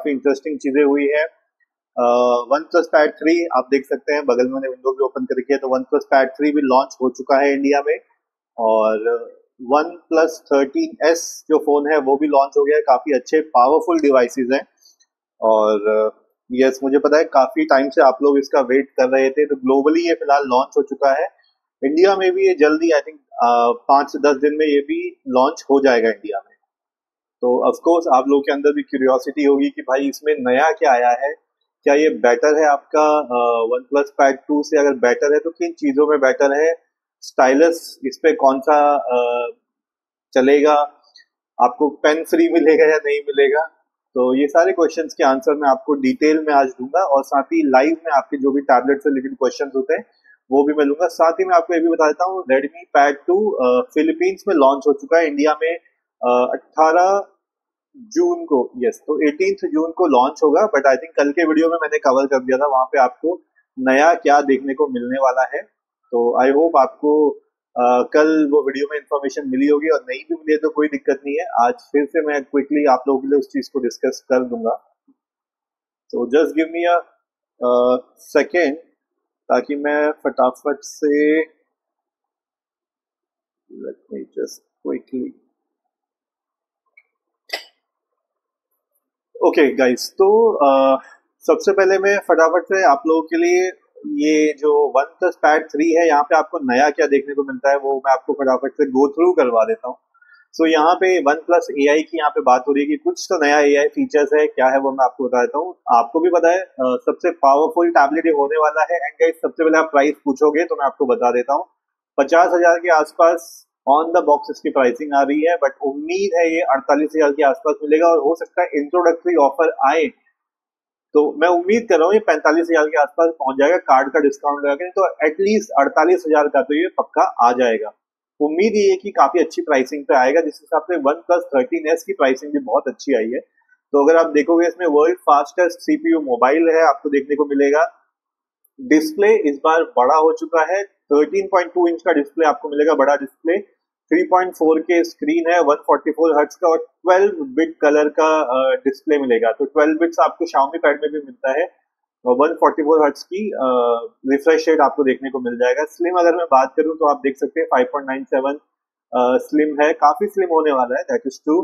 काफी इंटरेस्टिंग चीजें हुई है। वन प्लस पैड 3 आप देख सकते हैं, बगल में मैंने विंडो भी ओपन करके है, तो वन प्लस पैड 3 भी लॉन्च हो चुका है इंडिया में। और वन प्लस 13S जो फोन है वो भी लॉन्च हो गया है। काफी अच्छे पावरफुल डिवाइसेस हैं। और यस, मुझे पता है काफी टाइम से आप लोग इसका वेट कर रहे थे, तो ग्लोबली ये फिलहाल लॉन्च हो चुका है। इंडिया में भी ये जल्दी, आई थिंक 5 से 10 दिन में ये भी लॉन्च हो जाएगा इंडिया में। तो ऑफ कोर्स आप लोगों के अंदर भी क्यूरियोसिटी होगी कि भाई इसमें नया क्या आया है, क्या ये बेटर है आपका वन प्लस पैड 2 से? अगर बेटर है तो किन चीजों में बेटर है? स्टाइलस इस पे कौन सा चलेगा? आपको पेन फ्री मिलेगा या नहीं मिलेगा? तो ये सारे क्वेश्चंस के आंसर मैं आपको डिटेल में आज दूंगा, और साथ ही लाइव में आपके जो भी टैबलेट से रिलेटेड क्वेश्चंस होते हैं वो भी मैं लूंगा। साथ ही मैं आपको ये भी बता देता हूँ, रेडमी पैड 2 फिलीपींस में लॉन्च हो चुका है। इंडिया में 18 जून को, यस, तो 18 जून को लॉन्च होगा। बट आई थिंक कल के वीडियो में मैंने कवर कर दिया था, वहां पे आपको नया क्या देखने को मिलने वाला है। तो आई होप आपको कल वो वीडियो में इंफॉर्मेशन मिली होगी, और नहीं भी मिली है तो कोई दिक्कत नहीं है, आज फिर से मैं क्विकली आप लोगों के लिए उस चीज को डिस्कस कर दूंगा। तो just give me a second, ताकि मैं फटाफट से, let me just quickly, okay guys, तो सबसे पहले मैं फटाफट से आप लोगों के लिए ये जो वन प्लस पैड 3 है, यहाँ पे आपको नया क्या देखने को मिलता है वो मैं आपको फटाफट से गो थ्रू करवा देता हूँ। सो यहाँ पे वन प्लस AI की यहाँ पे बात हो रही है कि कुछ तो नया AI फीचर्स है, क्या है वो मैं आपको बता देता हूँ। आपको भी पता है सबसे पावरफुल टैबलेट ये होने वाला है। एंड गाइस, सबसे पहले आप प्राइस पूछोगे तो मैं आपको बता देता हूँ, 50,000 के आसपास ऑन द बॉक्स इसकी प्राइसिंग आ रही है। बट उम्मीद है ये 48,000 के आसपास मिलेगा, और हो सकता है इंट्रोडक्टरी ऑफर आए तो मैं उम्मीद कर रहा हूँ ये 45,000 के आसपास पहुंच जाएगा, कार्ड का डिस्काउंट लगा के, तो एटलीस्ट 48,000 का तो ये पक्का आ जाएगा। उम्मीद ये है कि काफी अच्छी प्राइसिंग पे आएगा, जिस हिसाब से वन प्लस 13S की प्राइसिंग भी बहुत अच्छी आई है। तो अगर आप देखोगे, इसमें वर्ल्ड फास्टेस्ट CPU मोबाइल है आपको देखने को मिलेगा। डिस्प्ले इस बार बड़ा हो चुका है, 13.2 इंच का डिस्प्ले आपको मिलेगा, बड़ा डिस्प्ले। 3.4K स्क्रीन है, 144 हर्ट्ज का, और 12 बिट कलर का डिस्प्ले मिलेगा। तो 12 बिट्स आपको Xiaomi पैड में भी मिलता है, और 144 हर्ट्ज की रिफ्रेश रेट आपको देखने को मिल जाएगा। स्लिम अगर मैं बात करूं तो आप देख सकते हैं 5.97 स्लिम है, काफी स्लिम होने वाला है, दैट इज ट्रू।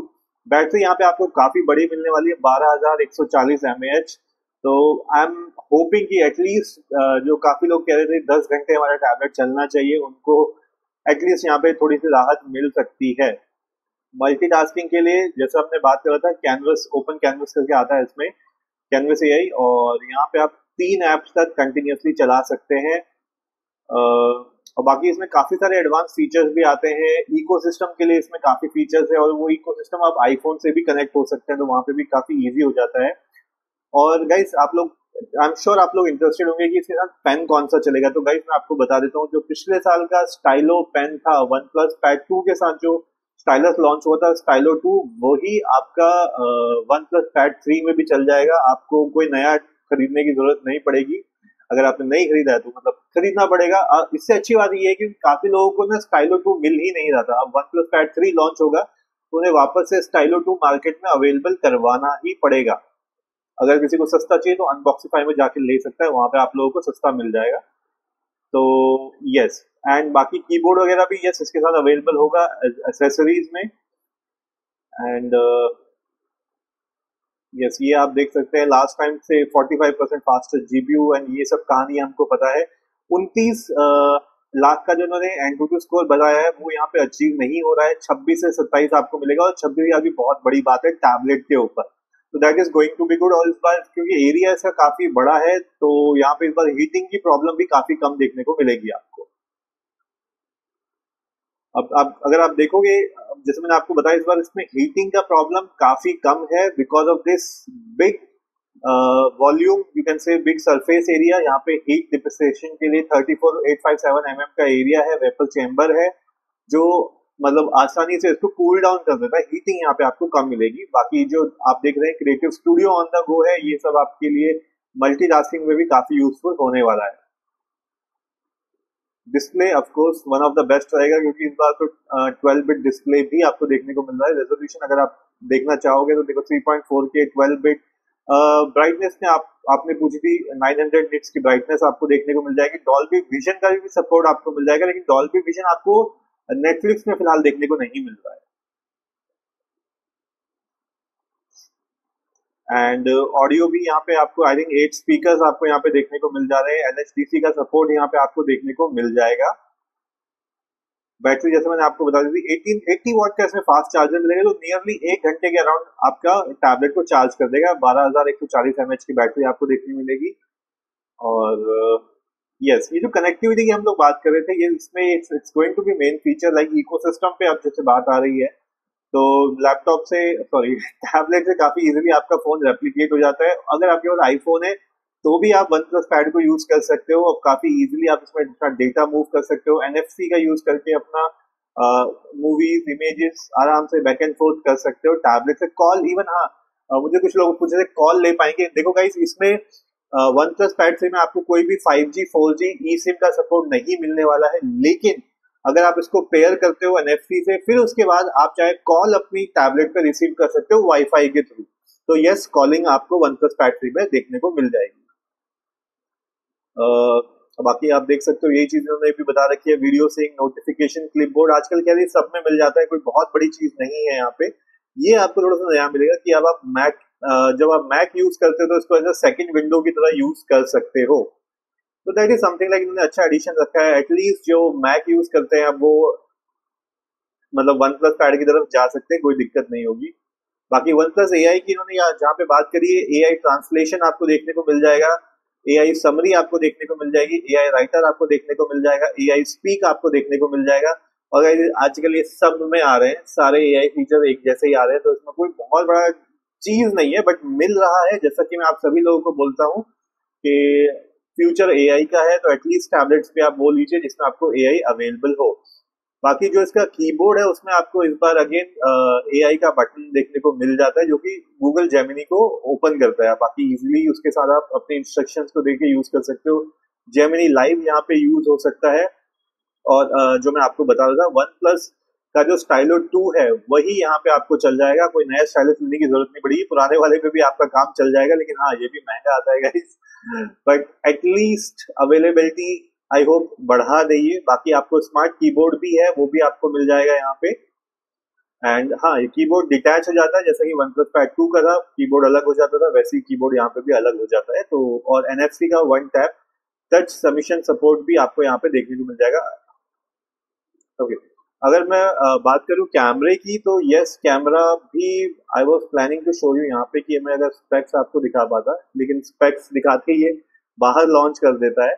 बैटरी यहाँ पे आपको काफी बड़ी मिलने वाली है, 12,140 mAh। तो आई एम होपिंग कि एटलीस्ट जो काफी लोग कह रहे थे 10 घंटे हमारा टैबलेट चलना चाहिए, उनको एटलीस्ट यहाँ पे थोड़ी सी राहत मिल सकती है। मल्टीटास्किंग के लिए जैसे हमने बात करा था, कैनवस, ओपन कैनवस करके आता है इसमें, कैनवस AI, और यहाँ पे आप 3 एप्स तक कंटिन्यूसली चला सकते हैं। और बाकी इसमें काफी सारे एडवांस फीचर्स भी आते हैं। इकोसिस्टम के लिए इसमें काफी फीचर्स है, और वो इकोसिस्टम आप आईफोन से भी कनेक्ट हो सकते हैं, तो वहां पे भी काफी इजी हो जाता है। और गाइस, आप लोग, आई एम श्योर आप लोग इंटरेस्टेड होंगे कि इसके साथ पेन कौन सा चलेगा। तो गाइस मैं आपको बता देता हूँ, जो पिछले साल का स्टाइलो पेन था वन प्लस पैड 2 के साथ, जो स्टाइलस लॉन्च हुआ था स्टाइलो 2, वही आपका वन प्लस पैड 3 में भी चल जाएगा। आपको कोई नया खरीदने की जरूरत नहीं पड़ेगी। अगर आपने नहीं खरीदा है तो मतलब खरीदना पड़ेगा। इससे अच्छी बात यह है कि काफी लोगों को ना स्टाइलो 2 मिल ही नहीं रहा था। अब वन प्लस पैड 3 लॉन्च होगा तो उन्हें वापस से स्टाइलो 2 मार्केट में अवेलेबल करवाना ही पड़ेगा। अगर किसी को सस्ता चाहिए तो अनबॉक्सीफाई में जाके ले सकता है, वहां पे आप लोगों को सस्ता मिल जाएगा। तो यस, एंड बाकी कीबोर्ड वगैरह भी यस इसके साथ अवेलेबल होगा एसेसरीज में। एंड यस, ये आप देख सकते हैं लास्ट टाइम से 45% फास्टर GPU, एंड ये सब कहानी हमको पता है। 29 लाख का जो उन्होंने एंटूटू स्कोर बताया है वो यहाँ पे अचीव नहीं हो रहा है। 26 से 27 आपको मिलेगा, और 26 भी बहुत बड़ी बात है टैबलेट के ऊपर। तो that is going to be good. और इस बार क्योंकि एरिया इसका काफी बड़ा है, तो यहाँ पे इस बार हीटिंग की प्रॉब्लम भी काफी कम देखने को मिलेगी आपको। अब अगर आप देखोगे, जैसे मैंने आपको बताया, इस बार इसमें हीटिंग का प्रॉब्लम काफी कम है, because of this big volume, you can say big surface area. यहाँ पे हीट डिसिपेशन के लिए 34,857 mm का एरिया है, वेपर चेम्बर है, जो मतलब आसानी से इसको कूल डाउन कर देता है। हीटिंग यहाँ पे आपको कम मिलेगी। बाकी जो आप देख रहे हैं creative studio on the go है, ये सब आपके लिए मल्टीटास्किंग में भी काफी यूजफुल होने वाला है। Display of course one of the best रहेगा, क्योंकि इस बार तो 12 बिट डिस्प्ले भी आपको देखने को मिल रहा है। रेजोल्यूशन अगर आप देखना चाहोगे तो देखो 3.4K 12 बिट ब्राइटनेस में आपने पूछी थी, 900 निट्स की ब्राइटनेस आपको देखने को मिल जाएगी। डॉल्बी विजन का भी सपोर्ट आपको मिल जाएगा, लेकिन डॉल्बी विजन आपको नेटफ्लिक्स में फिलहाल देखने को नहीं मिल रहा है। एंड ऑडियो भी यहाँ पे आपको आई थिंक 8 स्पीकर्स आपको यहाँ पे देखने को मिल जा रहे हैं। एलएचडीसी का सपोर्ट यहाँ पे आपको देखने को मिल जाएगा। बैटरी जैसे मैंने आपको बता दी थी 1880 वॉट का इसमें फास्ट चार्जर मिलेगा, जो नियरली 1 घंटे के अराउंड आपका टैबलेट को चार्ज कर देगा। 12140 mAh की बैटरी आपको देखने मिलेगी। और यस, ये जो कनेक्टिविटी की हम लोग बात कर रहे थे, ये इसमें it's going to be main feature. Like ecosystem पे अब जैसे बात आ रही है, तो लैपटॉप से सॉरी टैबलेट से काफी इजीली आपका फोन रेप्लिकेट हो जाता है। अगर आपके पास आईफोन है तो भी आप वन प्लस पैड को यूज कर सकते हो, और काफी इजीली आप इसमें अपना डेटा मूव कर सकते हो। एनएफसी का यूज करके अपना मूवीज इमेजेस आराम से बैक एंड फोर्थ कर सकते हो। टैबलेट से कॉल इवन, हाँ मुझे कुछ लोग पूछ रहे थे कॉल ले पाएंगे। देखो गाइस, इसमें वन प्लस पैड से में आपको कोई भी 5G 4G ई सिम का सपोर्ट नहीं मिलने वाला है, लेकिन अगर आप इसको पेयर करते हो एनएफसी से, फिर उसके बाद आप चाहे कॉल अपनी टैबलेट पे रिसीव कर सकते हो वाईफाई के थ्रू। तो यस, कॉलिंग आपको वन प्लस पैड 3 में देखने को मिल जाएगी। बाकी आप देख सकते हो यही चीज उन्होंने भी बता रखी है। वीडियो सिंक, नोटिफिकेशन, क्लिपबोर्ड आजकल क्या है सब में मिल जाता है, कोई बहुत बड़ी चीज नहीं है यहाँ पे। ये आपको थोड़ा सा नया मिलेगा कि अब आप मैक जब आप मैक यूज करते हो तो इसको एज अ सेकंड विंडो की तरह यूज कर सकते हो। तो दैट इज समथिंग लाइक इन्होंने अच्छा एडिशन रखा है। एटलीस्ट जो मैक यूज करते हैं अब वो मतलब वन प्लस पैड की तरफ जा सकते हैं, कोई दिक्कत नहीं होगी। बाकी वन प्लस एआई की इन्होंने यहाँ जहाँ पे बात करी है, एआई ट्रांसलेशन आपको देखने को मिल जाएगा, एआई समरी आपको देखने को मिल जाएगी, एआई राइटर आपको देखने को मिल जाएगा, एआई स्पीक आपको देखने को मिल जाएगा। और आजकल ये सब में आ रहे हैं, सारे एआई फीचर एक जैसे ही आ रहे हैं, तो इसमें कोई बहुत बड़ा चीज नहीं है, बट मिल रहा है। जैसा कि मैं आप सभी लोगों को बोलता हूँ कि फ्यूचर एआई का है, तो एटलीस्ट टैबलेट्स पे आप वो लीजिए जिसमें आपको एआई अवेलेबल हो। बाकी जो इसका कीबोर्ड है उसमें आपको इस बार अगेन एआई का बटन देखने को मिल जाता है, जो कि गूगल जेमिनी को ओपन करता है। बाकी इजीली उसके साथ आप अपने इंस्ट्रक्शंस को देके यूज कर सकते हो। जेमिनी लाइव यहाँ पे यूज हो सकता है। और जो मैं आपको बता रहा था, वन प्लस का जो स्टाइलो 2 है वही यहाँ पे आपको चल जाएगा। कोई नया स्टाइलस लेने की जरूरत नहीं पड़ेगी, पुराने वाले पे भी आपका काम चल जाएगा। लेकिन हाँ, ये भी महंगा आता है guys, but at least availability I hope बढ़ा देंगे। बाकी आपको स्मार्ट कीबोर्ड भी है, वो भी आपको मिल जाएगा यहाँ पे। एंड हाँ, ये कीबोर्ड डिटैच हो जाता है, जैसा कि वन प्लस पैड 2 का था कीबोर्ड अलग हो जाता था, वैसे ही कीबोर्ड यहाँ पे भी अलग हो जाता है। तो और एनएफसी का one tap touch submission support भी आपको यहाँ पे देखने को मिल जाएगा। ओके, अगर मैं बात करूं कैमरे की, तो यस कैमरा भी I was planning to show you यहाँ पे कि मैं अगर स्पेक्स आपको दिखा पाता, लेकिन स्पेक्स दिखाते ही ये बाहर लॉन्च कर देता है।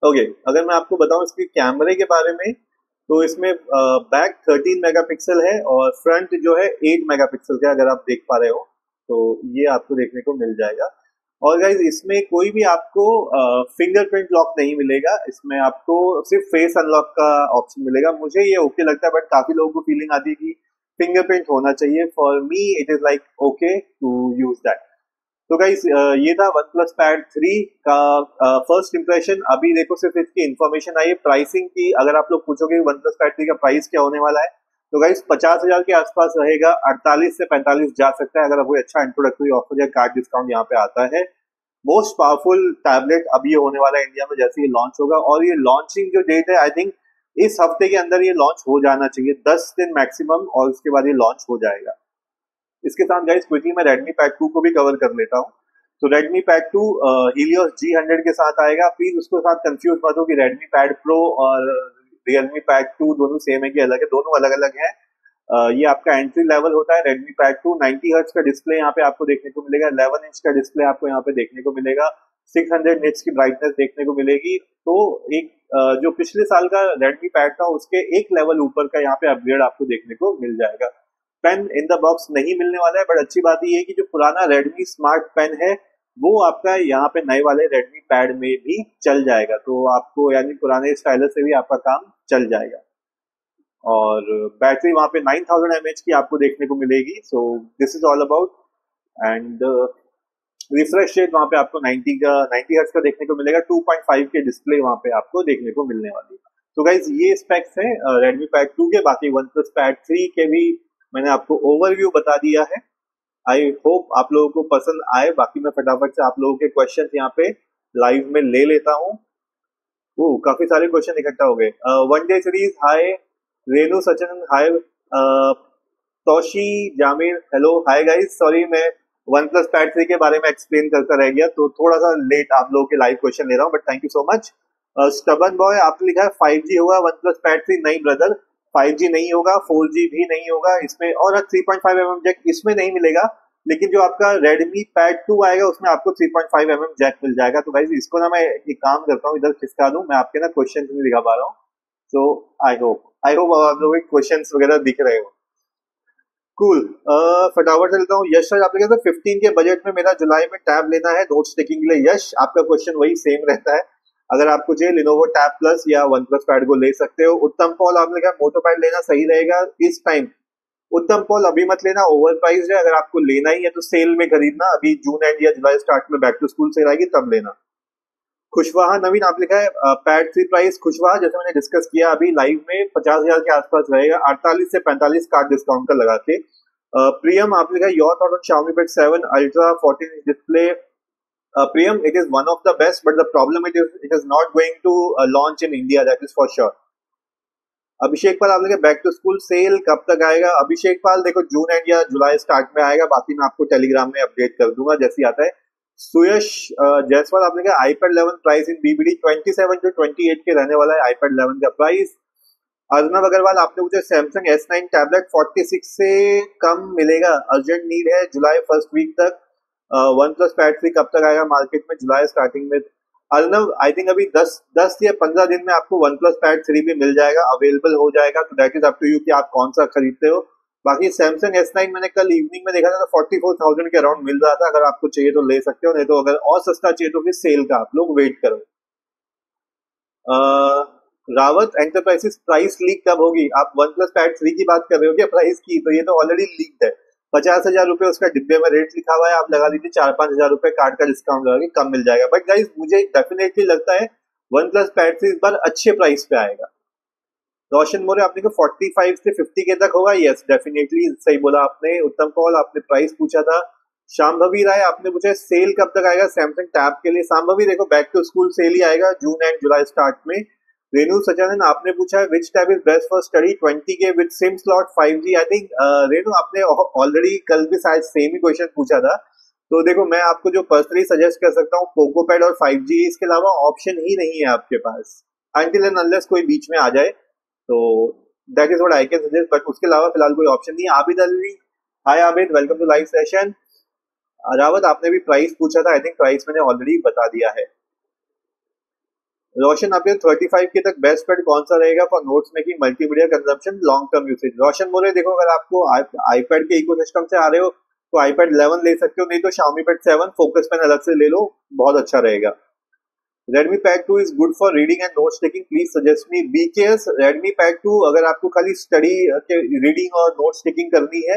ओके, अगर मैं आपको बताऊं इसके कैमरे के बारे में, तो इसमें बैक 13 मेगापिक्सल है और फ्रंट जो है 8 मेगापिक्सल का, अगर आप देख पा रहे हो तो ये आपको देखने को मिल जाएगा। और गाइज इसमें कोई भी आपको फिंगरप्रिंट लॉक नहीं मिलेगा, इसमें आपको सिर्फ फेस अनलॉक का ऑप्शन मिलेगा। मुझे ये ओके लगता है, बट काफी लोगों को फीलिंग आती है कि फिंगरप्रिंट होना चाहिए। For me it is like okay to use that. तो गाइस ये था वन प्लस पैड 3 का फर्स्ट इंप्रेशन। अभी देखो सिर्फ इसकी इन्फॉर्मेशन आई है। प्राइसिंग की अगर आप लोग पूछोगे वन प्लस पैड 3 का प्राइस क्या होने वाला है, तो गाइस 50,000 के आसपास रहेगा, 48 से 45 जा सकता है, अगर कोई अच्छा इंट्रोडक्टरी ऑफर या कार्ड डिस्काउंट यहाँ पे आता है। मोस्ट पावरफुल टैबलेट अब ये होने वाला है इंडिया में, जैसे ये लॉन्च होगा। और ये लॉन्चिंग जो डेट है, आई थिंक इस हफ्ते के अंदर ये लॉन्च हो जाना चाहिए, 10 दिन मैक्सिमम, और उसके बाद ये लॉन्च हो जाएगा। इसके साथ गाइस क्विकली मैं Redmi Pad 2 को भी कवर कर लेता हूँ। तो Redmi Pad 2 Helios G100 के साथ आएगा। प्लीज उसके साथ कंफ्यूज मत हो कि Redmi Pad Pro और Realme Pad 2 दोनों सेम है कि अलग है, दोनों अलग अलग है। ये आपका एंट्री लेवल होता है Redmi Pad 2। 90 हर्ट्ज का डिस्प्ले यहाँ पे आपको देखने को मिलेगा, 11 इंच का डिस्प्ले आपको यहाँ पे देखने को मिलेगा, 600 निट्स की ब्राइटनेस देखने को मिलेगी। तो एक जो पिछले साल का Redmi Pad था उसके एक लेवल ऊपर का यहाँ पे अपग्रेड आपको देखने को मिल जाएगा। पेन इन द बॉक्स नहीं मिलने वाला है, बट अच्छी बात ये है कि जो पुराना Redmi स्मार्ट पेन है वो आपका यहाँ पे नए वाले Redmi Pad में भी चल जाएगा। तो आपको यानी पुराने स्टाइलस से भी आपका काम चल जाएगा। और बैटरी वहां पे 9000 mAh की आपको देखने को मिलेगी। So this is all about. And refresh rate वहां पे आपको 90 हर्ट्ज का देखने को मिलेगा, 2.5 के डिस्प्ले वहां पे आपको देखने को मिलने वाली है। तो गाइज ये स्पेक्स है Redmi Pad 2 के। बाकी OnePlus Pad 3 के भी मैंने आपको ओवरव्यू बता दिया है। आई होप आप लोगों को पसंद आए। बाकी मैं फटाफट से आप लोगों के क्वेश्चन यहाँ पे लाइव में ले लेता हूँ। ओह, काफी सारे क्वेश्चन इकट्ठा हो गए। वन डे सीरीज, हाय। रेनू सचिन, हाय। Toshi Jamir, hello, hi guys. Sorry, मैं वन प्लस पैड 3 के बारे में एक्सप्लेन करता रह गया, तो थोड़ा सा लेट आप लोगों के लाइव क्वेश्चन ले रहा हूँ, but thank you so much. Stubborn boy, आपने लिखा है 5G होगा वन प्लस पैड 3। नहीं ब्रदर, 5G नहीं होगा, 4G भी नहीं होगा इसमें, और 3.5 mm जैक इसमें नहीं मिलेगा। लेकिन जो आपका Redmi Pad 2 आएगा उसमें आपको 3.5 mm जैक मिल जाएगा। तो गाइस इसको ना मैं एक काम करता हूँ, इधर खिसका दूं, मैं आपके ना क्वेश्चन नहीं दिखा पा रहा हूँ। सो आई होप आप लोगों के क्वेश्चन वगैरह दिख रहे हो। कूल। फटाफट से लेता हूँ। यश सर, आपने कहा था 15 के बजट में मेरा जुलाई में टैब लेना है नोट्स टेकिंग के लिए। यश, आपका क्वेश्चन वही सेम रहता है। अगर आपको चाहिए लिनोवो टैब प्लस या वन प्लस पैड को ले सकते हो। उत्तम पॉल, आपने कहा मोटो पैड लेना सही रहेगा इस टाइम। उत्तम पॉल, अभी मत लेना, ओवर प्राइस है। अगर आपको लेना ही है तो सेल में खरीदना, अभी जून एंड या जुलाई स्टार्ट में बैक टू स्कूल सेल आएगी तब लेना। खुशवाहा नवीन, आप लिखा है पैड 3 प्राइस। खुशवाहा, जैसे मैंने डिस्कस किया अभी लाइव में 50,000 के आसपास रहेगा, 48 से 45 कार्ड डिस्काउंट का लगा के। प्रियम, आप लिखा है your thought on Xiaomi Pad 7 Ultra 14 inch display। Priyam, it is one of the best, but the problem it is not going to launch in India, that is for sure. अभिषेक पाल, आपने back to school cell कब तक आएगा? अभिषेक पाल, देखो जून and या जुलाई start में आएगा, बाकी मैं आपको टेलीग्राम में अपडेट कर दूंगा जैसे ही आता है। सुयश जायसवाल, आपने कहा iPad 11 price in BBD 27 to 28 के रहने वाला है iPad 11 का प्राइस। अर्नव अग्रवाल, आपने मुझे सैमसंग S9 टैबलेट 46 से कम मिलेगा, अर्जेंट नीड है जुलाई फर्स्ट वीक तक। वन प्लस पैड 3 कब तक आएगा मार्केट में? जुलाई स्टार्टिंग में। अर्नव, आई थिंक अभी 10 या 15 दिन में आपको वन प्लस पैड 3 भी मिल जाएगा, अवेलेबल हो जाएगा। तो that is up to you कि आप कौन सा खरीदते हो। बाकी सैमसंग S9 मैंने कल इवनिंग में देखा था तो 44,000 के अराउंड मिल रहा था। अगर आपको चाहिए तो ले सकते हो, नहीं तो अगर और सस्ता चाहिए तो फिर सेल का आप लोग वेट करो। रावत एंटरप्राइजेस, प्राइस लीक कब होगी? आप वन प्लस पैड 3 की बात कर रहे हो क्या प्राइस की? तो ये तो ऑलरेडी लीक्ड है। 50,000 रुपए उसका डिब्बे में रेट लिखा हुआ है, आप लगा दीजिए 4-5 हजार रुपए कार्ड का डिस्काउंट लगा के कम मिल जाएगा। बट गाइस मुझे डेफिनेटली लगता है वन प्लस पैड 3 इस बार अच्छे प्राइस पे आएगा। रोशन मोरे, आपने को 45 से 50 के तक होगा। यस, डेफिनेटली सही बोला आपने। उत्तम पॉल, आपने प्राइस पूछा था। शाम्भवी राय, आपने पूछा सेल कब तक आएगा सैमसंग टैब के लिए। शाम्भवी, देखो बैक टू स्कूल सेल ही आएगा जून एंड जुलाई स्टार्ट में। रेनू सचानन, आपने पूछा है विच tab is best for study 20 के with SIM slot 5G। I think Renu, आपने ऑलरेडी कल भी शायद सेम ही क्वेश्चन पूछा था। तो देखो मैं आपको जो पर्सनली सजेस्ट कर सकता हूँ पोको पैड और 5G, इसके अलावा ऑप्शन ही नहीं है आपके पास अनटिल एंड अनलेस कोई बीच में आ जाए। तो that is what I can suggest, but उसके अलावा फिलहाल कोई ऑप्शन नहीं है। Abid Ali, hi Abid, welcome to live session. Rawat, आपने भी प्राइस पूछा था, आई थिंक प्राइस मैंने ऑलरेडी बता दिया है। रोशन, आपने 35 के तक बेस्ट पैड कौन सा रहेगा for notes making multimedia consumption long term usage? Roshan बोले, देखो अगर आपको आईपैड के इकोसिस्टम से आ रहे हो तो iPad 11 ले सकते हो, नहीं तो Xiaomi Pad 7 फोकस पेन अलग से ले लो, बहुत अच्छा रहेगा। Redmi Pad 2 is good for reading and notes taking, please suggest me। BKS, Redmi Pad 2 अगर आपको खाली स्टडी के रीडिंग और नोट्स टेकिंग करनी है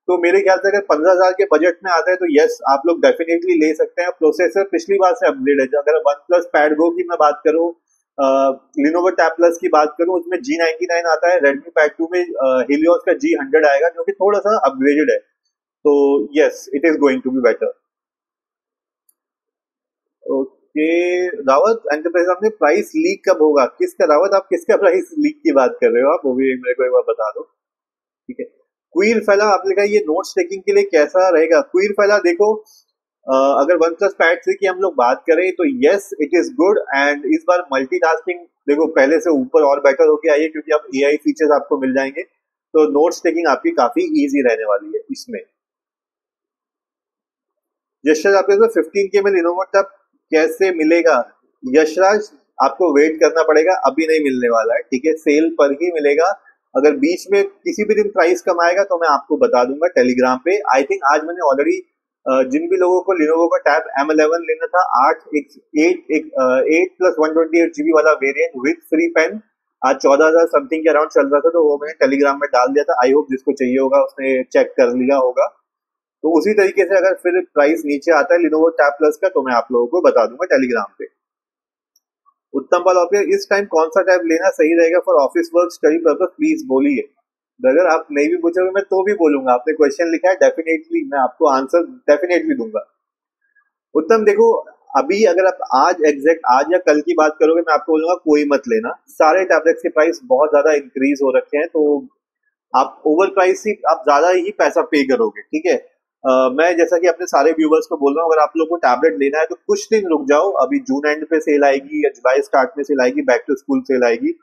तो मेरे ख्याल से अगर 15,000 के बजट में आता है तो यस आप लोग डेफिनेटली ले सकते हैं। प्रोसेसर पिछली बार से अपग्रेड है। अगर वन प्लस पैड गो की मैं बात करूं, लिनोवो टैब प्लस की बात करूं, उसमें G99 आता है। Redmi Pad 2 में Helios का G100 आएगा जो कि थोड़ा सा अपग्रेडेड है। तो yes, it is going to be better. Okay Rawat enterprise, आपने प्राइस लीक कब होगा? किसका रावत, आप किसका प्राइस लीक की बात कर रहे हो? आप वो भी मेरे को एक बार बता दो, ठीक है। क्वीर फैला, आपने कहा ये नोट्स टेकिंग के लिए कैसा रहेगा? क्वीर फैला, देखो अगर वन प्लस पैड 3 की हम लोग बात करें तो yes it is good, and इस बार मल्टीटास्किंग देखो पहले से ऊपर और बेटर होके आई है क्योंकि अब AI फीचर्स आपको मिल जाएंगे, तो नोट्स टेकिंग आपकी काफी इजी रहने वाली है इसमें। यशराज, आपके 15 के में लिनोवो टैब कैसे मिलेगा? यशराज, आपको वेट करना पड़ेगा, अभी नहीं मिलने वाला है, ठीक है, सेल पर ही मिलेगा। अगर बीच में किसी भी दिन प्राइस कम आएगा तो मैं आपको बता दूंगा टेलीग्राम पे। आई थिंक आज मैंने ऑलरेडी जिन भी लोगों को लिनोवो का टैब M11 लेना था 8+128GB वाला वेरिएंट विद फ्री पेन, आज 14,000 समथिंग के अराउंड चल रहा था, तो वो मैंने टेलीग्राम में डाल दिया था। आई होप जिसको चाहिए होगा उसने चेक कर लिया होगा। तो उसी तरीके से अगर फिर प्राइस नीचे आता है लिनोवो टैब प्लस का तो मैं आप लोगों को बता दूंगा टेलीग्राम पे। उत्तम पाल, इस टाइम कौन सा टैब लेना सही रहेगा for office work study purpose, please बोलिए। अगर आप नहीं भी पूछोगे मैं तो भी बोलूंगा, आपने क्वेश्चन लिखा है, डेफिनेटली मैं आपको आंसर डेफिनेटली दूंगा। उत्तम देखो, अभी अगर आप आज एग्जैक्ट आज या कल की बात करोगे, मैं आपको बोलूंगा कोई मत लेना। सारे टैबलेट्स के प्राइस बहुत ज्यादा इंक्रीज हो रखे हैं, तो आप ओवर प्राइस ही आप ज्यादा ही पैसा पे करोगे, ठीक है। मैं जैसा कि अपने सारे व्यूवर्स को बोल रहा हूँ, अगर आप लोगों को टैबलेट लेना है तो कुछ दिन रुक जाओ, अभी जून एंड पे सेल आएगी या जुलाई स्टार्ट में सेल आएगी, बैक टू स्कूल सेल आएगी।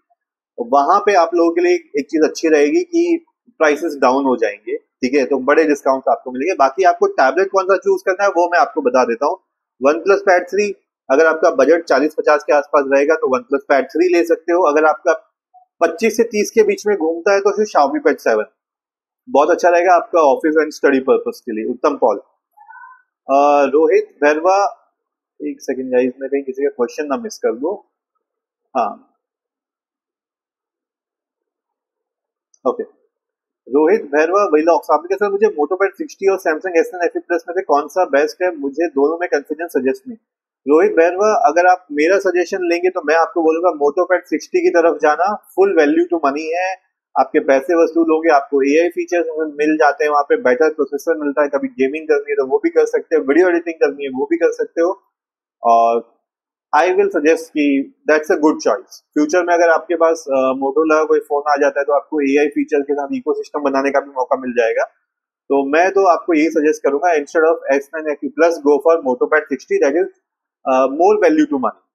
वहां पे आप लोगों के लिए एक चीज अच्छी रहेगी कि प्राइसेस डाउन हो जाएंगे, ठीक है, तो बड़े डिस्काउंट आपको मिलेंगे। बाकी आपको टैबलेट कौन सा चूज करना है वो मैं आपको बता देता हूँ। वन प्लस पैड 3, अगर आपका बजट 40-50 के आसपास रहेगा तो वन प्लस पैड 3 ले सकते हो। अगर आपका 25 से 30 के बीच में घूमता है तो फिर Xiaomi पैड 7 बहुत अच्छा रहेगा आपका ऑफिस एंड स्टडी पर्पस के लिए। उत्तम पॉल। रोहित भैरवा, एक सेकंड गाइस, मैं कहीं किसी का क्वेश्चन ना मिस कर दूं। हाँ, ओके। रोहित भैरवा वैलॉक्स, आपने कहा सर मुझे मोटो पैड 60 और सैमसंग S9 FE प्लस में से कौन सा बेस्ट है, मुझे दोनों में confusion, suggest me. Rohit Bhairahawa, अगर आप मेरा सजेशन लेंगे तो मैं आपको बोलूंगा मोटो पैड 60 की तरफ जाना, फुल वैल्यू टू मनी है। आपके पैसे वसूल होंगे, आपको एआई फीचर्स मिल जाते हैं वहां पे, बेटर प्रोसेसर मिलता है, कभी गेमिंग करनी है तो वो भी कर सकते हो, वीडियो एडिटिंग करनी है वो भी कर सकते हो। और आई विल सजेस्ट कि that's a good choice. Future में अगर आपके पास मोटोरोला का कोई फोन आ जाता है तो आपको एआई फीचर के साथ इकोसिस्टम बनाने का भी मौका मिल जाएगा। तो मैं तो आपको यही सजेस्ट करूंगा, instead of S9 FE plus go for Moto pad 60, that is more value to money.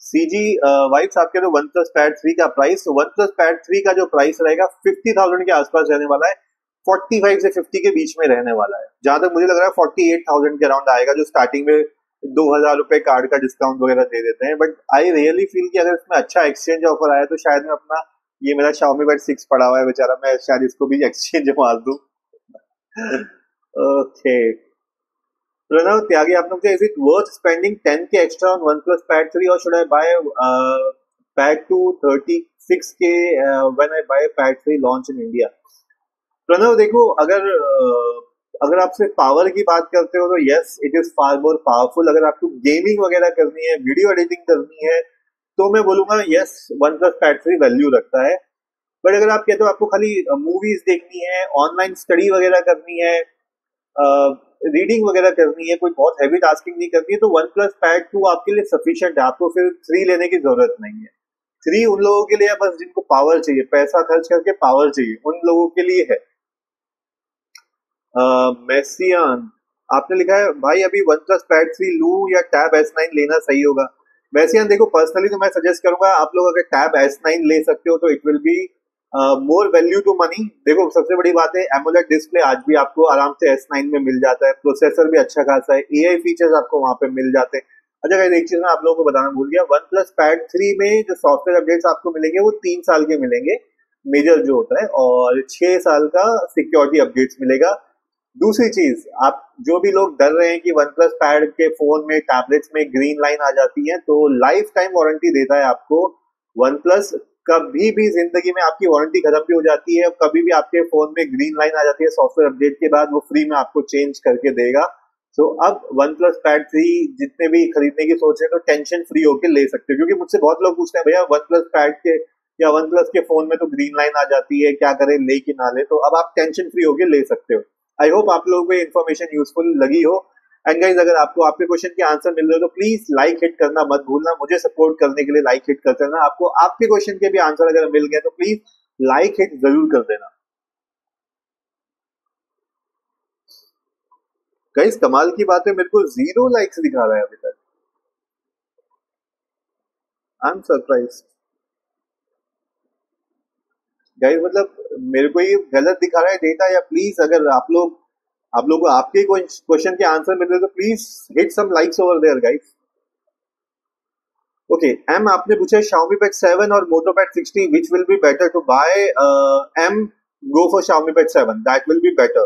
CG vibes, आपके तो वन प्लस पैड 3 का प्राइस, वन प्लस पैड 3 का जो प्राइस रहेगा 50,000 के आसपास रहने वाला है, 45 से 50 के बीच में रहने वाला है। जहां तक मुझे लग रहा है 48,000 के अराउंड आएगा, जो स्टार्टिंग में 2,000 रुपए कार्ड का डिस्काउंट वगैरह दे देते हैं। बट आई रियली फील कि अगर इसमें अच्छा एक्सचेंज ऑफर आया तो शायद मैं अपना, ये मेरा Xiaomi Pad 6 पड़ा हुआ है बेचारा, मैं शायद इसको भी एक्सचेंज मार दूं। ओके। प्रणव त्यागी, आपने पूछा is it worth spending 10K extra on one plus pad 3 और should I buy pad two 36K when I buy pad 3 launch in India. Pranav देखो, अगर आप सिर्फ पावर की बात करते हो तो yes it is far more powerful. अगर आपको गेमिंग वगैरह करनी है, वीडियो एडिटिंग करनी है, तो मैं बोलूंगा yes one plus pad 3 value रखता है। बट अगर आप कहते हो आपको खाली मूवीज देखनी है, ऑनलाइन स्टडी वगैरह करनी है, रीडिंग वगैरह करनी है, कोई बहुत हैवी टास्किंग नहीं करनी है, तो वन प्लस पैड 2 आपके लिए सफिशिएंट है, आपको फिर 3 लेने की जरूरत नहीं है। 3 उन लोगों के लिए है बस जिनको पावर चाहिए, पैसा खर्च करके पावर चाहिए, उन लोगों के लिए है। मेसियन, आपने लिखा है भाई अभी वन प्लस पैड 3 लूं या टैब S9 लेना सही होगा। मेसियन देखो, पर्सनली तो मैं सजेस्ट करूंगा आप लोग अगर टैब S9 ले सकते हो तो it will be more value to money. देखो सबसे बड़ी बात है एमोलेड डिस्प्ले आज भी आपको आराम से S9 में मिल जाता है, प्रोसेसर भी अच्छा खासा है, एआई फीचर्स आपको वहां पे मिल जाते हैं। अच्छा गाइस, एक चीज मैं आप लोगों को बताना भूल गया, वन प्लस पैड 3 में जो सॉफ्टवेयर अपडेट्स आपको मिलेंगे वो 3 साल के मिलेंगे मेजर जो होता है, और 6 साल का सिक्योरिटी अपडेट्स मिलेगा। दूसरी चीज, आप जो भी लोग डर रहे हैं कि वन प्लस पैड के फोन में, टैबलेट्स में ग्रीन लाइन आ जाती है, तो लाइफ टाइम वारंटी देता है आपको वन प्लस। कभी भी जिंदगी में आपकी वारंटी खत्म भी हो जाती है, कभी भी आपके फोन में ग्रीन लाइन आ जाती है सॉफ्टवेयर अपडेट के बाद, वो फ्री में आपको चेंज करके देगा। तो अब वन प्लस पैड 3 जितने भी खरीदने की सोच रहे हैं तो टेंशन फ्री होकर ले सकते हो, क्योंकि मुझसे बहुत लोग पूछते हैं भैया वन प्लस पैड के या वन प्लस के फोन में तो ग्रीन लाइन आ जाती है, क्या करें, ले कि ना ले, तो अब आप टेंशन फ्री होकर ले सकते हो। आई होप आप लोगों को ये इन्फॉर्मेशन यूजफुल लगी हो। एंड गाइज, अगर आपको आपके क्वेश्चन के आंसर मिल रहे हो तो प्लीज लाइक हिट करना मत भूलना, मुझे सपोर्ट करने के लिए लाइक हिट करते रहना। आपको आपके क्वेश्चन के भी आंसर अगर मिल गए तो प्लीज लाइक हिट जरूर कर देना। गाइज कमाल की बात है, मेरे को 0 लाइक्स दिखा रहा है अभी तक, आई एम सरप्राइज। गाइज मतलब मेरे को ये गलत दिखा रहा है डेटा, या प्लीज अगर आप लोग को आपके क्वेश्चन के आंसर मिल रहे तो please hit some likes over there guys. Okay, M आपने पूछा Xiaomi Pad 7 और Moto Pad 60 which will be better to buy? M, go for Xiaomi Pad 7, that will be better.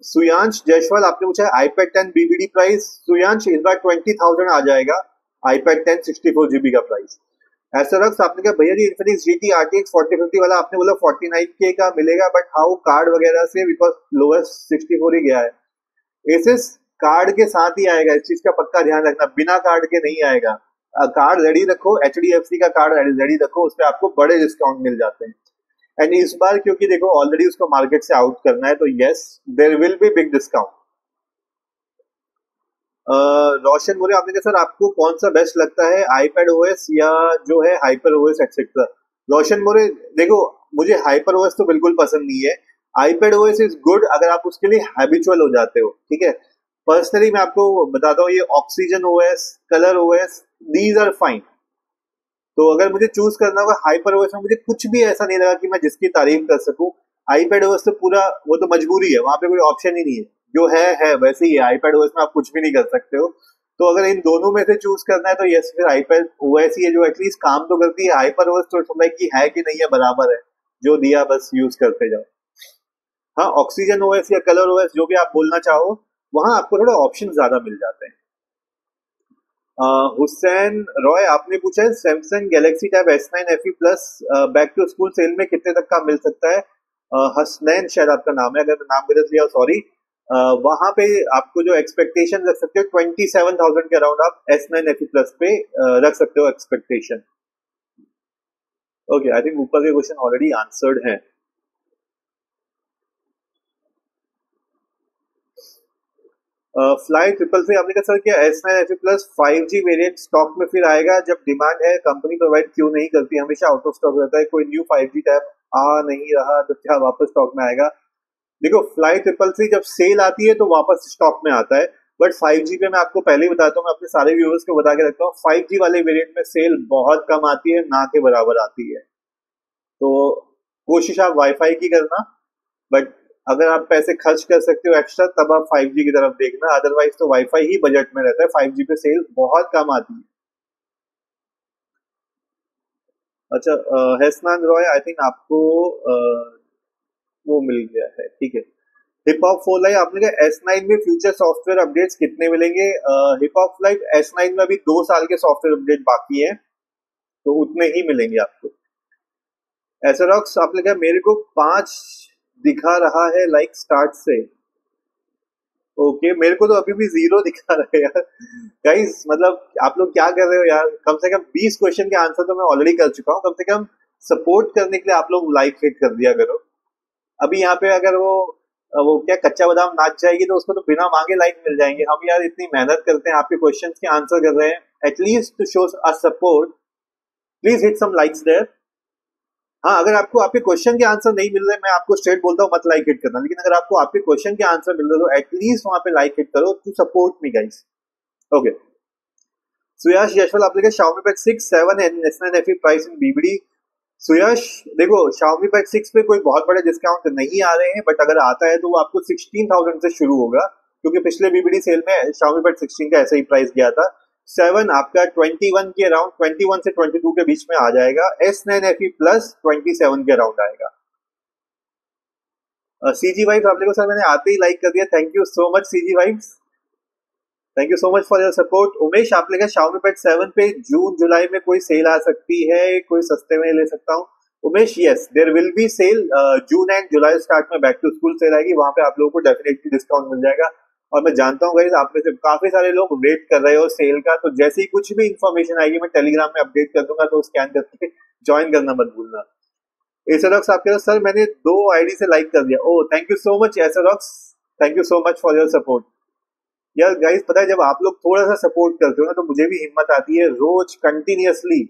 सुयांश Jaiswal, आपने पूछा iPad 10 BBD प्राइस। सुयांश इस बार 20,000 आ जाएगा iPad 10 64 GB का price. एसरक्स, आपने कहा भैया जी इन्फिनिक्स GT RTX 4050 वाला आपने बोला 49K का मिलेगा, बट हाउ कार्ड वगैरह से, बिकॉज लोएस्ट 64 ही गया है। एसएस कार्ड के साथ ही आएगा, इस चीज का पक्का ध्यान रखना, बिना कार्ड के नहीं आएगा। कार्ड रेडी रखो, HDFC का कार्ड रेडी रखो, उस पर आपको बड़े डिस्काउंट मिल जाते हैं। एंड इस बार क्योंकि देखो ऑलरेडी उसको मार्केट से आउट करना है, तो yes there will be big discount. Roshan बोले आपने कहा सर आपको कौन सा बेस्ट लगता है, आईपैड ओएस या जो है हाइपर ओएस एक्सेट्रा। रोशन बोले देखो मुझे हाइपर ओएस तो बिल्कुल पसंद नहीं है, आईपैड ओएस इज गुड अगर आप उसके लिए हैबिचुअल हो जाते हो, ठीक है। पर्सनली मैं आपको बताता हूँ, ये oxygen OS, colour OS, these are fine. तो अगर मुझे चूज करना होगा हाइपर ओएस में, मुझे कुछ भी ऐसा नहीं लगा कि मैं जिसकी तारीफ कर सकूं। आईपैड ओएस तो पूरा वो तो मजबूरी है, वहां पे कोई ऑप्शन ही नहीं है, जो है वैसे ही है। आईपैड ओएस में आप कुछ भी नहीं कर सकते हो। तो अगर इन दोनों में से चूज करना है तो यस फिर आईपैड ओएस ही है, जो एटलीस्ट काम तो करती है। हाइपर ओएस तो समझ कि है कि नहीं है, बराबर है, जो दिया बस यूज करते जाओ। हाँ, ऑक्सीजन ओएस या कलर ओएस जो भी आप बोलना चाहो, वहां आपको थोड़ा ऑप्शन ज्यादा मिल जाते हैं। हुसैन रॉय आपने पूछा है Samsung Galaxy tab S9 FE plus back to school sale में कितने तक का मिल सकता है। हसनैन शायद आपका नाम है, अगर मैं नाम गलत लिया सॉरी। वहां पे आपको जो एक्सपेक्टेशन रख सकते हो 27,000 के अराउंड आप S9 FE प्लस पे रख सकते हो एक्सपेक्टेशन। ओके, आई थिंक ऊपर के क्वेश्चन ऑलरेडी आंसर्ड हैं। फ्लाई ट्रिपल से आपने कहा सर क्या S9 FE plus 5G variant stock में फिर आएगा, जब डिमांड है कंपनी प्रोवाइड क्यों नहीं करती, हमेशा आउट ऑफ स्टॉक रहता है, कोई न्यू 5G टैब आ नहीं रहा तो क्या वापस स्टॉक में आएगा। देखो फ्लाई ट्रिपल सी जब सेल आती है तो वापस स्टॉक में आता है, बट 5G पे मैं आपको पहले ही बताता हूँ, मैं अपने सारे व्यूअर्स को बता के रखता हूँ, 5G वाले वेरिएंट में सेल बहुत कम आती है, ना के बराबर आती है। तो कोशिश आप वाईफाई की करना, बट अगर आप पैसे खर्च कर सकते हो एक्स्ट्रा तब आप 5G की तरफ देखना, अदरवाइज तो वाईफाई ही बजट में रहता है, 5G पे सेल बहुत कम आती है। अच्छा, हैसनान रॉय आई थिंक आपको वो मिल गया है, ठीक है। हिप हॉप फोर लाइव आपने कहा S9 में फ्यूचर सॉफ्टवेयर अपडेट्स कितने मिलेंगे। हिप हॉप लाइव S9 में अभी 2 साल के सॉफ्टवेयर अपडेट बाकी है, तो उतने ही मिलेंगे आपको। एसरॉक्स आपने कहा मेरे को 5 दिखा रहा है लाइक स्टार्ट से। ओके, मेरे को तो अभी भी 0 दिखा रहा है यार। गाइस मतलब आप लोग क्या कर रहे हो यार, कम से कम 20 क्वेश्चन के आंसर तो मैं ऑलरेडी कर चुका हूँ, कम से कम सपोर्ट करने के लिए आप लोग लाइक हिट कर दिया करो। अभी यहाँ पे अगर वो क्या कच्चा बादाम नाच जाएगी तो उसको तो बिना मांगे लाइक मिल जाएंगे। हम यार इतनी मेहनत करते हैं, आपके क्वेश्चंस के आंसर कर रहे हैं, at least to show us support, please hit some likes there. हाँ, अगर आपको आपके क्वेश्चन के आंसर नहीं मिल रहे, मैं आपको स्ट्रेट बोलता हूँ मत लाइक हिट करना, लेकिन अगर आपको आपके क्वेश्चन के आंसर मिल रहे तो एटलीस्ट वहां पे लाइक हिट करो to support me guys. Okay, Suyash Yashwal आपने कहा Xiaomi Pad 6, 7 and S9 FE price in BBD। Suyash देखो Xiaomi Pad 6 पे कोई बहुत बड़े डिस्काउंट नहीं आ रहे हैं, बट अगर आता है तो वो आपको 16,000 से शुरू होगा, क्योंकि पिछले BBD सेल में Xiaomi Pad 16 का ऐसा ही प्राइस गया था। 7 आपका 21 के अराउंड, 21 से 22 के बीच में आ जाएगा। S9 FE प्लस 27 के अराउंड आएगा। CG वाइब्स आपने को सर मैंने आते ही लाइक कर दिया, thank you so much CG vibes, thank you so much for your support. Umesh आपने कहा Xiaomi Pad 7 पे जून जुलाई में कोई सेल आ सकती है, कोई सस्ते में ले सकता हूँ। Umesh yes there will be sale, June and July start में बैक टू स्कूल सेल आएगी, वहां पे आप लोगों को डेफिनेटली डिस्काउंट मिल जाएगा। और मैं जानता हूँ गाइस आप में से काफी सारे लोग वेट कर रहे हो सेल का, तो जैसे ही कुछ भी इन्फॉर्मेशन आएगी मैं टेलीग्राम में अपडेट कर दूंगा, तो स्कैन करके ज्वाइन करना मत भूलना। एसरॉक्स आपके सर मैंने 2 आईडी से लाइक कर दिया, oh thank you so much एसरॉक्स, thank you so much for your support. यार गाइस पता है जब आप लोग थोड़ा सा सपोर्ट करते हो ना, तो मुझे भी हिम्मत आती है रोज कंटिन्यूअसली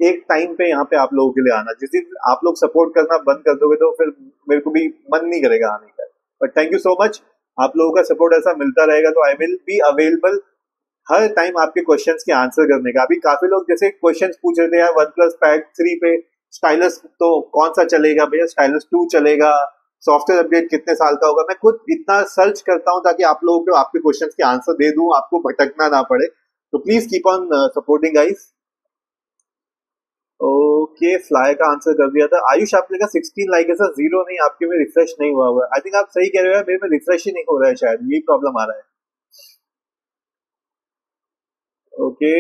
एक टाइम पे यहाँ पे आप लोगों के लिए आना। जिस दिन आप लोग सपोर्ट करना बंद कर दोगे तो फिर मेरे को भी मन नहीं करेगा आने का। But thank you so much, आप लोगों का सपोर्ट ऐसा मिलता रहेगा तो I will be available her time आपके क्वेश्चंस के आंसर करने का। अभी काफी लोग जैसे क्वेश्चंस पूछ रहे थे यार OnePlus Pad 3 पे स्टाइलस तो कौन सा चलेगा भैया, स्टाइलस 2 चलेगा, सॉफ्टवेयर अपडेट कितने साल का होगा। मैं खुद इतना सर्च करता हूं ताकि आप लोगों को आपके क्वेश्चंस के आंसर दे दूं, आपको भटकना ना पड़े। तो please keep on supporting guys. Okay, fly का आंसर कर दिया था। आयुष आपने कहा 16 लाइक है सर, 0 नहीं, आपके में रिफ्रेश नहीं हुआ हुआ। आई थिंक आप सही कह रहे हो, मेरे में रिफ्रेश ही नहीं हो रहा है, शायद यही प्रॉब्लम आ रहा है। ओके,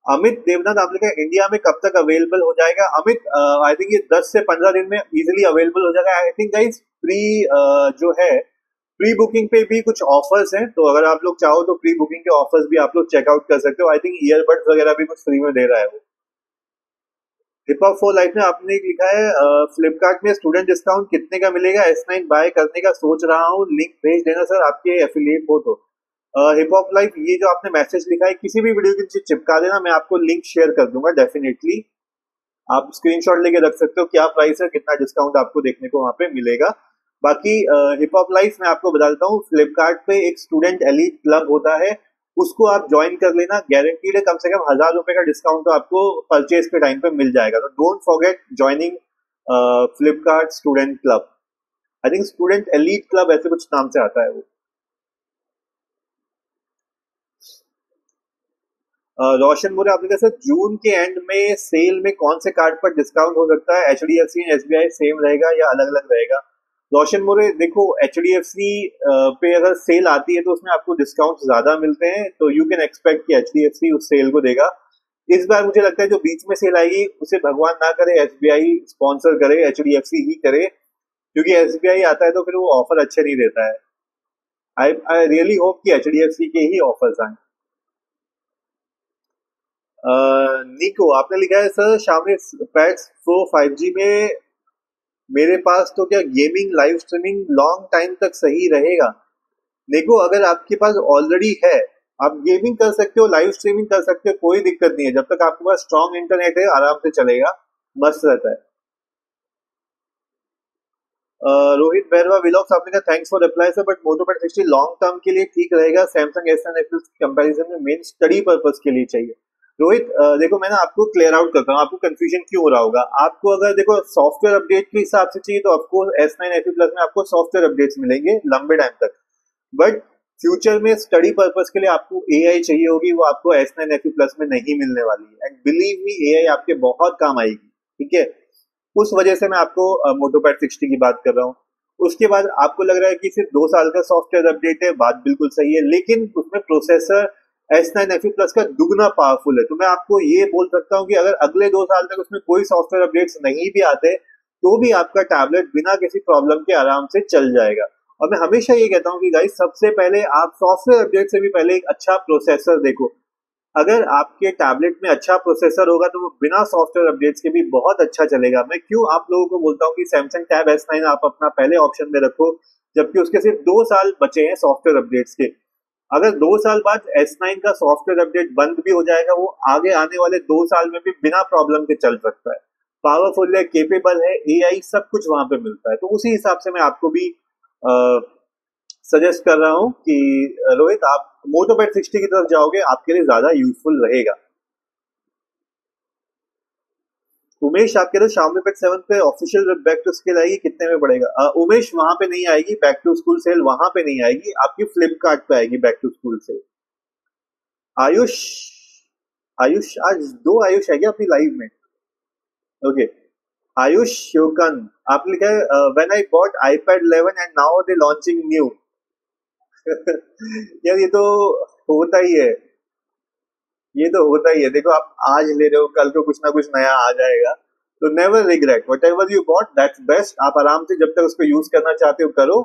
अमित देवनाथ आपने कहा इंडिया में कब तक अवेलेबल हो जाएगा। अमित आई थिंक ये 10 से 15 दिन में इजीली अवेलेबल हो जाएगा। आई थिंक गाइस प्री जो है प्री बुकिंग पे भी कुछ ऑफर्स हैं, तो अगर आप लोग चाहो तो प्री बुकिंग के ऑफर्स भी आप लोग चेकआउट कर सकते हो। आई थिंक ईयरबड्स वगैरह भी कुछ फ्री में दे रहा है वो। हिप हॉप फॉर लाइफ में आपने एक लिखा है फ्लिपकार्ट में स्टूडेंट डिस्काउंट कितने का मिलेगा, S9 बाय करने का सोच रहा हूँ, लिंक भेज देना सर आपके एफिलिएट हो तो। हिप हॉप लाइफ ये जो आपने मैसेज लिखा है किसी भी वीडियो के नीचे चिपका देना, मैं आपको लिंक शेयर कर दूंगा डेफिनेटली। आप स्क्रीनशॉट लेके रख सकते हो क्या प्राइस है, कितना डिस्काउंट आपको देखने को वहां पे मिलेगा। बाकी हिप हॉप लाइफ में आपको बता देता हूँ, फ्लिपकार्ट पे एक स्टूडेंट एलीट क्लब होता है, उसको आप ज्वाइन कर लेना, गारंटीड है कम से कम 1000 रुपए का डिस्काउंट तो आपको परचेज के टाइम पे मिल जाएगा। तो don't forget joining Flipkart student club. I think student elite club ऐसे कुछ नाम से आता है वो। रोशन मोरे आपने कहा सर जून के एंड में सेल में कौन से कार्ड पर डिस्काउंट हो सकता है, HDFC एंड SBI सेम रहेगा या अलग अलग रहेगा? रोशन मोरे देखो, HDFC पे अगर सेल आती है तो उसमें आपको डिस्काउंट ज्यादा मिलते हैं, तो यू कैन एक्सपेक्ट कि HDFC उस सेल को देगा। इस बार मुझे लगता है जो बीच में सेल आएगी उसे भगवान ना करे SBI स्पॉन्सर करे, HDFC ही करे, क्योंकि SBI आता है तो फिर वो ऑफर अच्छे नहीं देता है। आई रियली होप कि HDFC के ही ऑफर्स आए। निको आपने लिखा है sir Xiaomi pads pro 5G में मेरे पास तो क्या gaming live streaming long time तक सही रहेगा? देखो अगर आपके पास ऑलरेडी है, आप गेमिंग कर सकते हो, लाइव स्ट्रीमिंग कर सकते हो, कोई दिक्कत नहीं है, जब तक आपके पास स्ट्रॉन्ग इंटरनेट है आराम से चलेगा, मस्त रहता है। रोहित बैरवा विलॉग्स आपने कहा thanks for reply sir, but Moto pad 60 long term के लिए ठीक रहेगा, सैमसंग S9 Express कंपैरिजन में मेन स्टडी पर्पस के लिए चाहिए। रोहित देखो मैं ना आपको क्लियर आउट करता हूँ, आपको कंफ्यूजन क्यों हो रहा होगा। आपको अगर देखो सॉफ्टवेयर अपडेट के हिसाब से चाहिए तो ऑफकोर्स S9 FE प्लस में आपको सॉफ्टवेयर अपडेट्स मिलेंगे लंबे टाइम तक, बट फ्यूचर में स्टडी पर्पस के लिए आपको AI चाहिए होगी, वो आपको S9 FE प्लस में नहीं मिलने वाली है। एंड बिलीव मी AI आपके बहुत काम आएगी, ठीक है। उस वजह से मैं आपको मोटोपैड 60 की बात कर रहा हूँ। उसके बाद आपको लग रहा है कि सिर्फ 2 साल का सॉफ्टवेयर अपडेट है, बात बिल्कुल सही है, लेकिन उसमें प्रोसेसर S9 FE प्लस का दुगना पावरफुल है। तो मैं आपको ये बोल सकता हूँ कि अगर अगले 2 साल तक उसमें कोई सॉफ्टवेयर अपडेट्स नहीं भी आते तो भी आपका टैबलेट बिना किसी प्रॉब्लम के आराम से चल जाएगा। और मैं हमेशा ये कहता हूँ कि गाइस सबसे पहले आप सॉफ्टवेयर अपडेट से भी पहले एक अच्छा प्रोसेसर देखो। अगर आपके टैबलेट में अच्छा प्रोसेसर होगा तो वो बिना सॉफ्टवेयर अपडेट्स के भी बहुत अच्छा चलेगा। मैं क्यों आप लोगों को बोलता हूँ कि सैमसंग टैब S9 आप अपना पहले ऑप्शन में रखो, जबकि उसके सिर्फ 2 साल बचे हैं सॉफ्टवेयर अपडेट्स के। अगर 2 साल बाद S9 का सॉफ्टवेयर अपडेट बंद भी हो जाएगा, वो आगे आने वाले 2 साल में भी बिना प्रॉब्लम के चल सकता है। पावरफुल है, केपेबल है, AI सब कुछ वहां पे मिलता है। तो उसी हिसाब से मैं आपको भी सजेस्ट कर रहा हूँ कि रोहित आप मोटोपैड 60 की तरफ जाओगे, आपके लिए ज्यादा यूजफुल रहेगा। उमेश आप कह रहे हो Xiaomi Pad 7 पे ऑफिशियल बैक टू स्कूल आएगी, कितने में पड़ेगा? उमेश वहां पे नहीं आएगी, बैक टू स्कूल सेल वहां पे नहीं आएगी, आपकी फ्लिपकार्ट पे आएगी back to school sale. Ayush, Ayush आज 2 आयुष है क्या अपनी लाइव में? ओके, आयुष श्योकन आपने लिखा है when I bought iPad 11 and now they launching new. यार ये तो होता ही है, ये तो होता ही है। देखो आप आज ले रहे हो, कल को कुछ ना कुछ नया आ जाएगा, तो never regret what ever you bought, that's best. आप आराम से जब तक उसको यूज करना चाहते हो करो,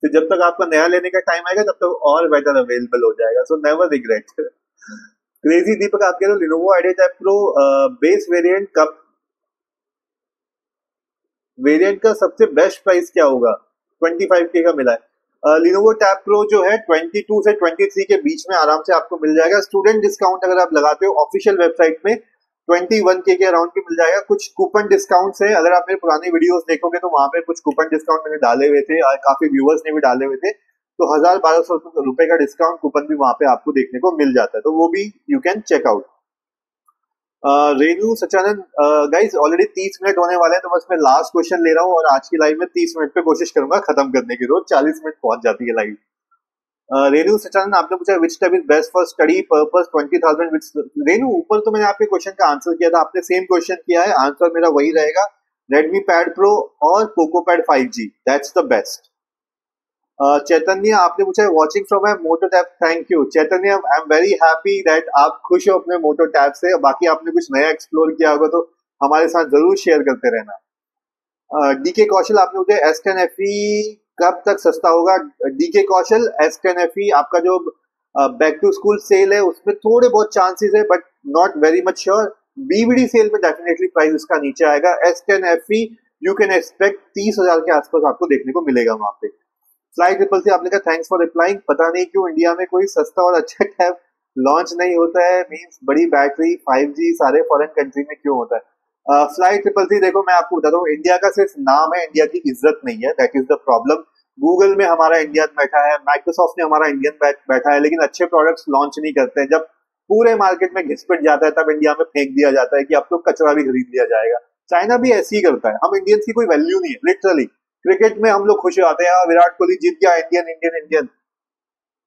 फिर जब तक आपका नया लेने का टाइम आएगा तब तक और बेटर अवेलेबल हो जाएगा। So never regret. क्रेजी दीपक आप कह रहे हो Lenovo idea tab pro base variant कब, वेरिएंट का सबसे बेस्ट प्राइस क्या होगा? 25K का मिला है। लिनोवो टैब प्रो जो है 22 से 23 के बीच में आराम से आपको मिल जाएगा। स्टूडेंट डिस्काउंट अगर आप लगाते हो ऑफिशियल वेबसाइट में 21K के अराउंड की मिल जाएगा। कुछ कूपन डिस्काउंट है, अगर आप मेरे पुराने वीडियोस देखोगे तो वहां पे कुछ कूपन डिस्काउंट मैंने डाले हुए थे, काफी व्यूअर्स ने भी डाले हुए थे, तो 1000-1200 रुपए का डिस्काउंट कूपन भी वहां पे आपको देखने को मिल जाता है, तो वो भी you can check out. Renu Sachanand guys already 30 minute होने वाले हैं, तो बस मैं लास्ट क्वेश्चन ले रहा हूँ और आज की लाइव में 30 मिनट पे कोशिश करूंगा खत्म करने की। रोज 40 मिनट पहुंच जाती है लाइव। रेनू सचानंद आपने पूछा विच tab is best for study purpose 20,000। Renu ऊपर तो मैंने आपके क्वेश्चन का आंसर किया था, आपने सेम क्वेश्चन किया है, आंसर मेरा वही रहेगा, रेडमी पैड प्रो और Poco pad 5G, that's the best. Chaitanya आपने पूछा है watching from my Moto tab, thank you Chaitanya, I am very happy that आप खुश हो अपने मोटो टैब से। बाकी आपने कुछ नया एक्सप्लोर किया होगा तो हमारे साथ जरूर शेयर करते रहना। डीके कौशल आपने पूछा S10 FE कब तक सस्ता होगा? डीके कौशल S10FE आपका जो बैक टू स्कूल सेल है उसमें थोड़े बहुत चांसेस है, but not very much sure. BBD sale में डेफिनेटली प्राइस इसका नीचे आएगा। S10FE यू कैन एक्सपेक्ट 30,000 के आसपास आपको देखने को मिलेगा वहां पे। फ्लाई ट्रिपल सी आपने कहा थैंक्स फॉर रिप्लाइंग। पता नहीं क्यों इंडिया में कोई सस्ता और अच्छा टैब लॉन्च नहीं होता है, मींस बड़ी बैटरी 5G सारे फॉरेन कंट्री में क्यों होता है? फ्लाई ट्रिपल सी देखो मैं आपको बताता हूँ, इंडिया का सिर्फ नाम है, इंडिया की इज्जत नहीं है, that is the problem. Google में हमारा इंडियन बैठा है, माइक्रोसॉफ्ट ने हमारा इंडियन बैठा है, लेकिन अच्छे प्रोडक्ट्स लॉन्च नहीं करते हैं। जब पूरे मार्केट में घिसपिट जाता है तब इंडिया में फेंक दिया जाता है कि अब तो कचरा भी खरीद लिया जाएगा। चाइना भी ऐसे ही करता है। हम इंडियंस की कोई वैल्यू नहीं है लिटरली। क्रिकेट में हम लोग खुश हो जाते हैं, विराट कोहली जीत गया, इंडियन इंडियन इंडियन।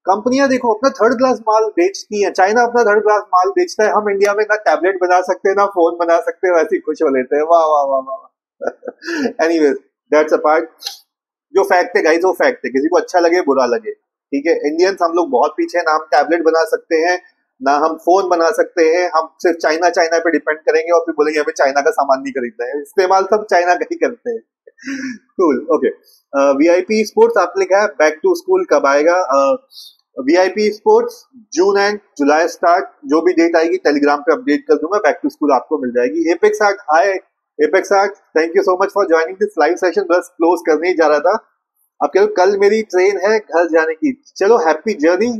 कंपनियां देखो अपना थर्ड क्लास माल बेचती हैं, चाइना अपना थर्ड क्लास माल बेचता है, हम इंडिया में ना टैबलेट बना सकते हैं ना फोन बना सकते हैं, वैसे ही खुश हो लेते हैं। वाह वाह वाह वाह। Anyways that's a part. जो फैक्ट है गाइस वो फैक्ट है, किसी को अच्छा लगे बुरा लगे, ठीक है। इंडियंस हम लोग बहुत पीछे हैं, ना हम टैबलेट बना सकते हैं ना हम फोन बना सकते हैं। हम सिर्फ चाइना चाइना पे डिपेंड करेंगे और फिर बोलेंगे हमें चाइना का सामान नहीं खरीदना है। इस्तेमाल सब चाइना का ही करते हैं। Cool, okay. वीआईपी स्पोर्ट्स आपने लिखा है बैक टू स्कूल कब आएगा? VIP sports June and July start, जो भी डेट आएगी टेलीग्राम पे अपडेट कर दूंगा, बैक टू स्कूल आपको मिल जाएगी। Apex art, hi apex art, thank you so much for joining this live session. बस क्लोज करने ही जा रहा था। अब कह कल मेरी ट्रेन है घर जाने की। चलो हैप्पी जर्नी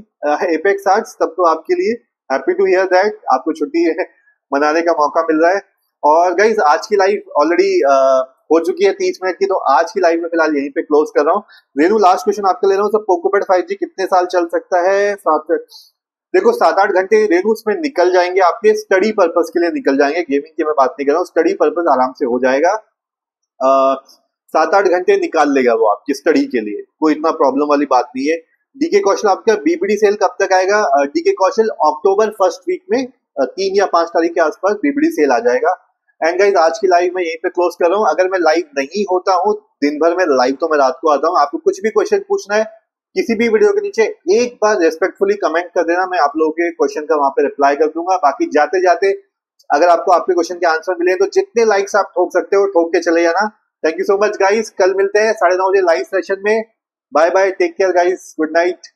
एपेक्स आर्ट्स, तब तो आपके लिए हैप्पी टू हियर दैट आपको छुट्टी है, मनाने का मौका मिल रहा है। और गाइज आज की लाइव ऑलरेडी हो चुकी है 30 मिनट की, तो आज की लाइव में फिलहाल यहीं पे क्लोज कर रहा हूँ। रेनू लास्ट क्वेश्चन आपका ले रहा हूँ, पोकोपेड 5G कितने साल चल सकता है? देखो 7-8 घंटे रेनू उसमें निकल जाएंगे आपके, स्टडी पर्पस के लिए निकल जाएंगे, गेमिंग की मैं बात नहीं कर रहा हूँ, स्टडी पर्पस आराम से हो जाएगा। 7-8 घंटे निकाल लेगा वो आपकी स्टडी के लिए, कोई इतना प्रॉब्लम वाली बात नहीं है। डीके कौशल आपका बीबीडी सेल कब तक आएगा? डीके कौशल अक्टूबर फर्स्ट वीक में 3 या 5 तारीख के आसपास बीबीडी सेल आ जाएगा। एंड गाइज आज की लाइव मैं यहीं पे क्लोज कर रहा हूँ। अगर मैं लाइव नहीं होता हूँ दिन भर में, लाइव तो मैं रात को आता हूँ। आपको कुछ भी क्वेश्चन पूछना है किसी भी वीडियो के नीचे एक बार रेस्पेक्टफुली कमेंट कर देना, मैं आप लोगों के क्वेश्चन का वहां पे रिप्लाई कर दूंगा। बाकी जाते जाते अगर आपको आपके क्वेश्चन के आंसर मिले तो जितने लाइक्स आप ठोक सकते हो ठोक के चले जाना। Thank you so much guys, कल मिलते हैं 9:30 बजे लाइव सेशन में। Bye bye, take care guys, good night.